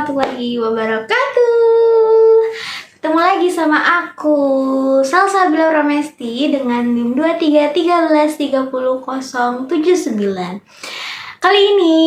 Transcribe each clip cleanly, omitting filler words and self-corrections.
warahmatullahi wabarakatuh. Ketemu lagi sama aku, Salsabila Ramesti dengan NIM 23133079. Kali ini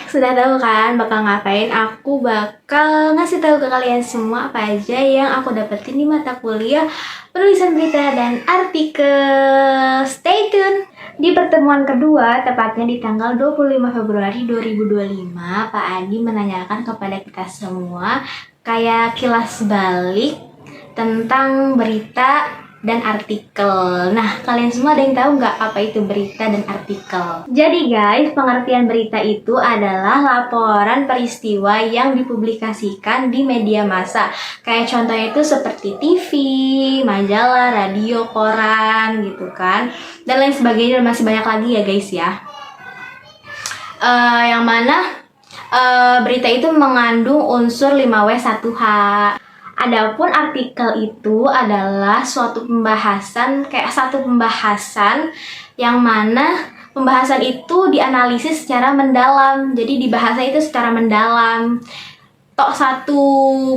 sudah tahu kan bakal ngapain? Aku bakal ngasih tahu ke kalian semua apa aja yang aku dapetin di mata kuliah penulisan berita dan artikel. Stay tune. Di pertemuan kedua, tepatnya di tanggal 25 Februari 2025, Pak Adi menanyakan kepada kita semua kayak kilas balik tentang berita dan artikel. Nah, kalian semua ada yang tahu nggak apa itu berita dan artikel? Jadi guys, pengertian berita itu adalah laporan peristiwa yang dipublikasikan di media massa. Kayak contohnya itu seperti TV, majalah, radio, koran gitu kan. Dan lain sebagainya, dan masih banyak lagi ya guys ya. Yang mana berita itu mengandung unsur 5W1H. Adapun artikel itu adalah suatu pembahasan, kayak satu pembahasan yang mana pembahasan itu dianalisis secara mendalam. Jadi dibahasnya itu secara mendalam. Tok satu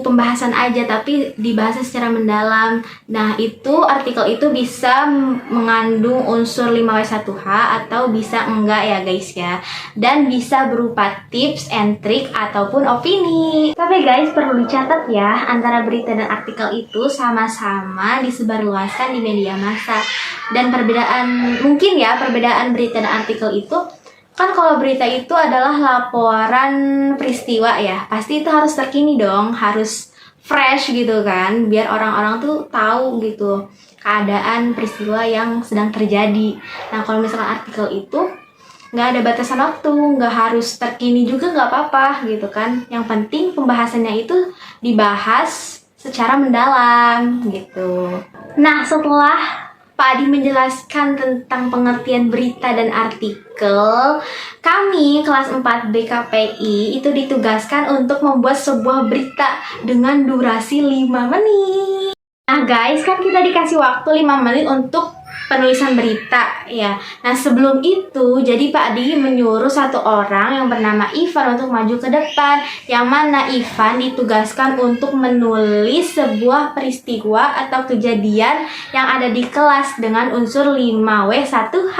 pembahasan aja tapi dibahasnya secara mendalam. Nah, itu artikel itu bisa mengandung unsur 5W1H atau bisa enggak ya guys ya. Dan bisa berupa tips and trick ataupun opini. Tapi guys, perlu dicatat ya, antara berita dan artikel itu sama-sama disebarluaskan di media massa. Dan perbedaan berita dan artikel itu kan, kalau berita itu adalah laporan peristiwa ya, pasti itu harus terkini dong, harus fresh gitu kan, biar orang-orang tuh tahu gitu keadaan peristiwa yang sedang terjadi. Nah, kalau misalkan artikel itu nggak ada batasan waktu, nggak harus terkini juga nggak apa-apa gitu kan. Yang penting pembahasannya itu dibahas secara mendalam gitu. Nah, setelah Pak Adi menjelaskan tentang pengertian berita dan artikel, kami kelas 4 BKPI itu ditugaskan untuk membuat sebuah berita dengan durasi 5 menit. Nah guys, kan kita dikasih waktu 5 menit untuk penulisan berita ya. Nah, sebelum itu jadi Pak Adi menyuruh satu orang yang bernama Ivan untuk maju ke depan, yang mana Ivan ditugaskan untuk menulis sebuah peristiwa atau kejadian yang ada di kelas dengan unsur 5W1H.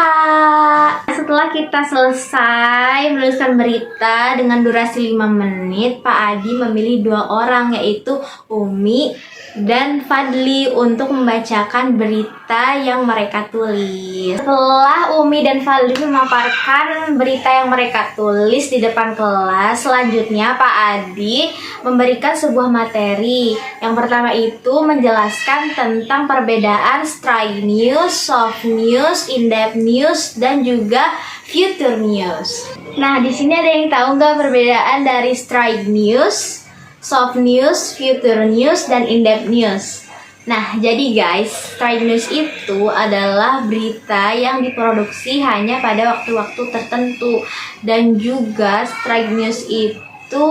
Setelah kita selesai menuliskan berita dengan durasi 5 menit, Pak Adi memilih 2 orang, yaitu Umi dan Fadli, untuk membacakan berita yang mereka tulis. Setelah Umi dan Fadli memaparkan berita yang mereka tulis di depan kelas, selanjutnya Pak Adi memberikan sebuah materi. Yang pertama itu menjelaskan tentang perbedaan straight news, soft news, in-depth news, dan juga future news. Nah, di sini ada yang tahu nggak perbedaan dari straight news, soft news, future news, dan in-depth news? Nah, jadi guys, straight news itu adalah berita yang diproduksi hanya pada waktu-waktu tertentu. Dan juga straight news itu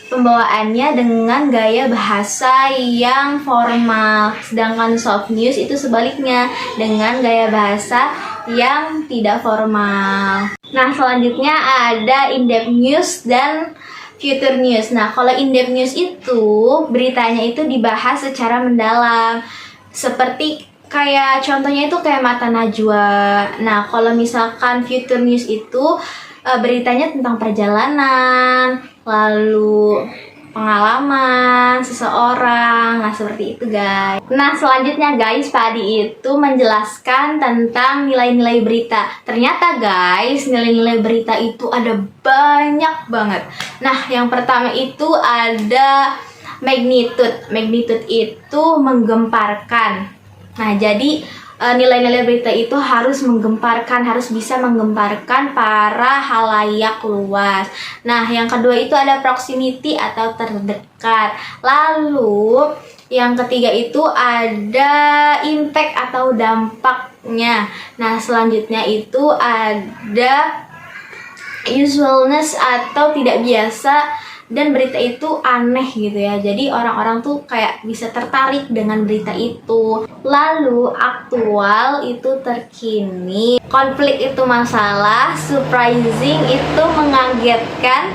pembawaannya dengan gaya bahasa yang formal. Sedangkan soft news itu sebaliknya, dengan gaya bahasa yang tidak formal. Nah, selanjutnya ada in-depth news dan future news. Nah, kalau in-depth news itu beritanya itu dibahas secara mendalam. Seperti kayak contohnya itu kayak Mata Najwa. Nah, kalau misalkan future news itu beritanya tentang perjalanan, lalu pengalaman seseorang. Nah, seperti itu guys. Nah, selanjutnya guys, Pak Adi itu menjelaskan tentang nilai-nilai berita. Ternyata guys, nilai-nilai berita itu ada banyak banget. Nah, yang pertama itu ada magnitude. Magnitude itu menggemparkan. Nah, jadi nilai-nilai berita itu harus menggemparkan, harus bisa menggemparkan para halayak luas. Nah, yang kedua itu ada proximity atau terdekat. Lalu yang ketiga itu ada impact atau dampaknya. Nah, selanjutnya itu ada usualness atau tidak biasa, dan berita itu aneh gitu ya. Jadi orang-orang tuh kayak bisa tertarik dengan berita itu. Lalu aktual itu terkini, konflik itu masalah, surprising itu mengagetkan,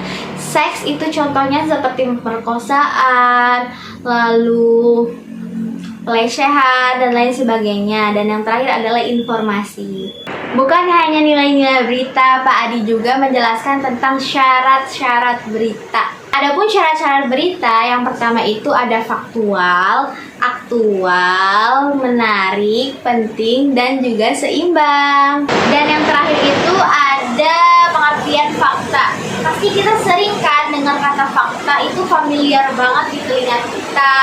seks itu contohnya seperti pemerkosaan, lalu pelecehan dan lain sebagainya. Dan yang terakhir adalah informasi. Bukan hanya nilai-nilai berita, Pak Adi juga menjelaskan tentang syarat-syarat berita. Adapun syarat-syarat berita, yang pertama itu ada faktual, aktual, menarik, penting, dan juga seimbang. Dan yang terakhir itu ada pengertian fakta. Pasti kita sering kan dengar kata fakta, itu familiar banget di telinga kita.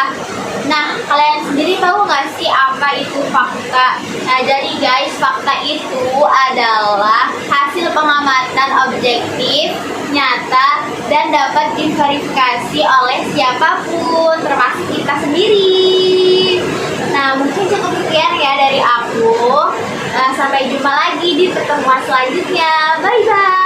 Nah, kalian sendiri tahu nggak sih apa itu fakta? Nah, jadi guys, fakta itu adalah hasil pengamatan objektif, nyata, dan dapat diverifikasi oleh siapapun, termasuk kita sendiri. Nah, mungkin cukup sekian ya dari aku. Sampai jumpa lagi di pertemuan selanjutnya. Bye-bye.